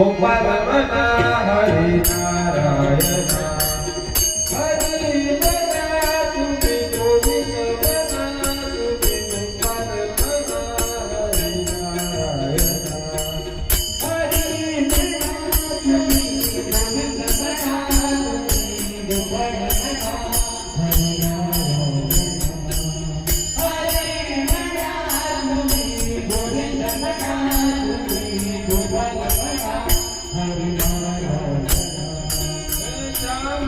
गोपाल मना हरी नारायण हरी मना तुम्ही गोविंद मना तुम्ही गोपाल मना हरी नारायण हरी मना तुम्ही गोविंद मना तुम्ही गोपाल मना हरी नारायण हरी मना तुम्ही गोविंद मना तुम्ही गोपाल मना हरि नारायण श्याम